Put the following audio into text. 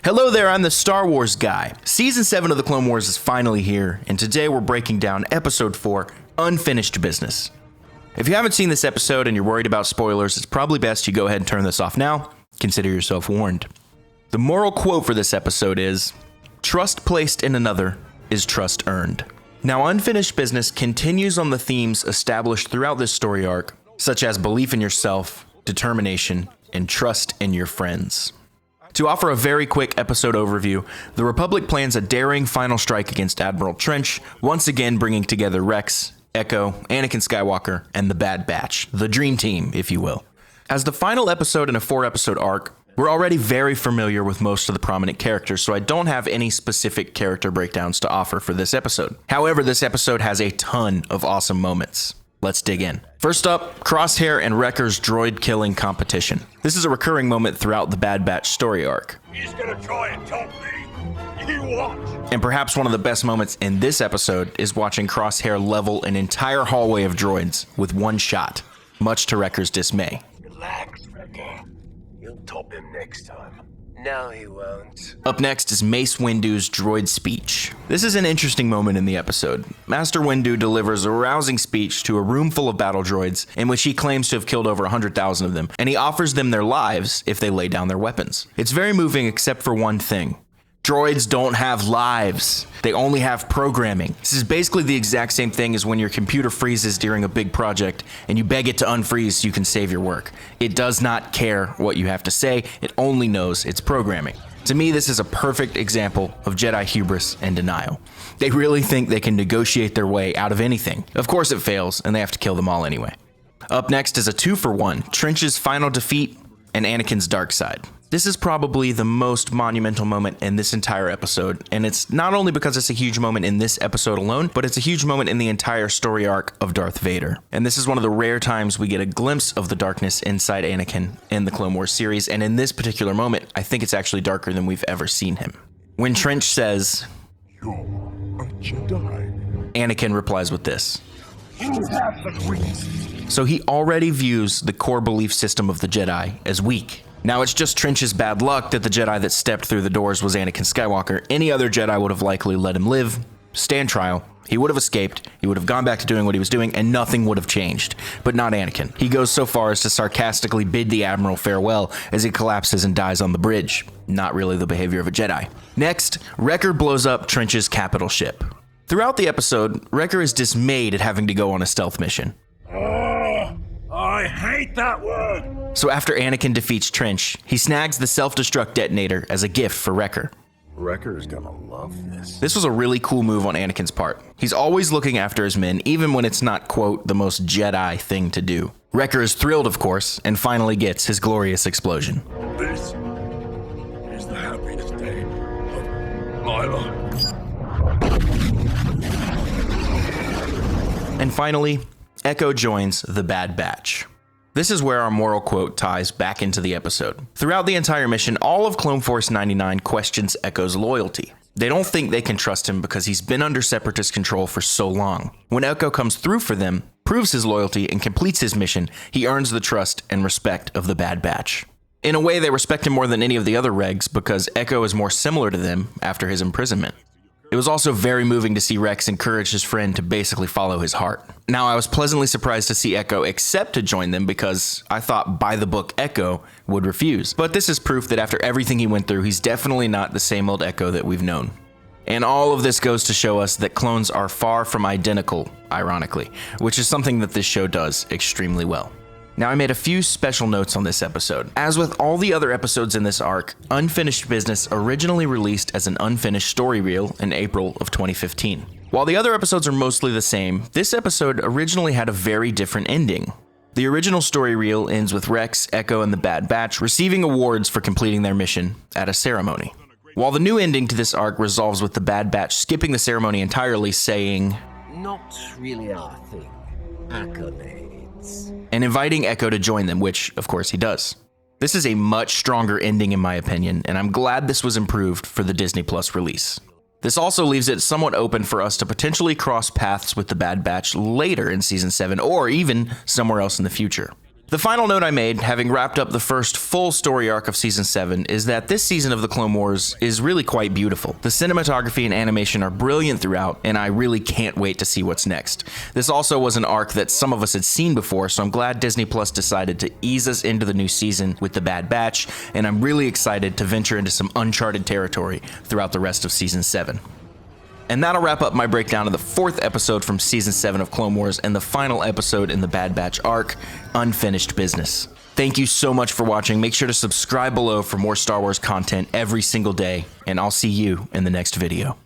Hello there, I'm the Star Wars guy. Season 7 of the Clone Wars is finally here, and today we're breaking down Episode 4, Unfinished Business. If you haven't seen this episode and you're worried about spoilers, it's probably best you go ahead and turn this off now. Consider yourself warned. The moral quote for this episode is, "Trust placed in another is trust earned." Now, Unfinished Business continues on the themes established throughout this story arc, such as belief in yourself, determination, and trust in your friends. To offer a very quick episode overview, the Republic plans a daring final strike against Admiral Trench, once again bringing together Rex, Echo, Anakin Skywalker, and the Bad Batch, the Dream Team, if you will. As the final episode in a 4-episode arc, we're already very familiar with most of the prominent characters, so I don't have any specific character breakdowns to offer for this episode. However, this episode has a ton of awesome moments. Let's dig in. First up, Crosshair and Wrecker's droid-killing competition. This is a recurring moment throughout the Bad Batch story arc. He's gonna try and top me. You watch. And perhaps one of the best moments in this episode is watching Crosshair level an entire hallway of droids with one shot, much to Wrecker's dismay. Relax, Wrecker. You'll top him next time. No, he won't. Up next is Mace Windu's droid speech. This is an interesting moment in the episode. Master Windu delivers a rousing speech to a room full of battle droids in which he claims to have killed over 100,000 of them, and he offers them their lives if they lay down their weapons. It's very moving except for one thing. Droids don't have lives. They only have programming. This is basically the exact same thing as when your computer freezes during a big project and you beg it to unfreeze so you can save your work. It does not care what you have to say. It only knows its programming. To me, this is a perfect example of Jedi hubris and denial. They really think they can negotiate their way out of anything. Of course it fails, and they have to kill them all anyway. Up next is a 2-for-1, Trench's final defeat and Anakin's dark side. This is probably the most monumental moment in this entire episode, and it's not only because it's a huge moment in this episode alone, but it's a huge moment in the entire story arc of Darth Vader. And this is one of the rare times we get a glimpse of the darkness inside Anakin in the Clone Wars series, and in this particular moment, I think it's actually darker than we've ever seen him. When Trench says, "You're a Jedi," Anakin replies with this. "You have the reason." So he already views the core belief system of the Jedi as weak. Now, it's just Trench's bad luck that the Jedi that stepped through the doors was Anakin Skywalker. Any other Jedi would have likely let him live, stand trial. He would have escaped, he would have gone back to doing what he was doing, and nothing would have changed. But not Anakin. He goes so far as to sarcastically bid the Admiral farewell as he collapses and dies on the bridge. Not really the behavior of a Jedi. Next, Wrecker blows up Trench's capital ship. Throughout the episode, Wrecker is dismayed at having to go on a stealth mission. I hate that word. So after Anakin defeats Trench, he snags the self-destruct detonator as a gift for Wrecker. Wrecker's gonna love this. This was a really cool move on Anakin's part. He's always looking after his men, even when it's not, quote, the most Jedi thing to do. Wrecker is thrilled, of course, and finally gets his glorious explosion. This is the happiest day of my life. And finally, Echo joins the Bad Batch. This is where our moral quote ties back into the episode. Throughout the entire mission, all of Clone Force 99 questions Echo's loyalty. They don't think they can trust him because he's been under Separatist control for so long. When Echo comes through for them, proves his loyalty, and completes his mission, he earns the trust and respect of the Bad Batch. In a way, they respect him more than any of the other regs because Echo is more similar to them after his imprisonment. It was also very moving to see Rex encourage his friend to basically follow his heart. Now, I was pleasantly surprised to see Echo accept to join them because I thought by the book Echo would refuse. But this is proof that after everything he went through, he's definitely not the same old Echo that we've known. And all of this goes to show us that clones are far from identical, ironically, which is something that this show does extremely well. Now, I made a few special notes on this episode. As with all the other episodes in this arc, Unfinished Business originally released as an unfinished story reel in April of 2015. While the other episodes are mostly the same, this episode originally had a very different ending. The original story reel ends with Rex, Echo, and the Bad Batch receiving awards for completing their mission at a ceremony. While the new ending to this arc resolves with the Bad Batch skipping the ceremony entirely, saying, "Not really our thing. Accolades." and inviting Echo to join them, which, of course, he does. This is a much stronger ending in my opinion, and I'm glad this was improved for the Disney Plus release. This also leaves it somewhat open for us to potentially cross paths with the Bad Batch later in Season 7, or even somewhere else in the future. The final note I made, having wrapped up the first full story arc of Season 7, is that this season of the Clone Wars is really quite beautiful. The cinematography and animation are brilliant throughout, and I really can't wait to see what's next. This also was an arc that some of us had seen before, so I'm glad Disney Plus decided to ease us into the new season with the Bad Batch, and I'm really excited to venture into some uncharted territory throughout the rest of Season 7. And that'll wrap up my breakdown of the 4th episode from Season 7 of Clone Wars and the final episode in the Bad Batch arc, Unfinished Business. Thank you so much for watching. Make sure to subscribe below for more Star Wars content every single day, and I'll see you in the next video.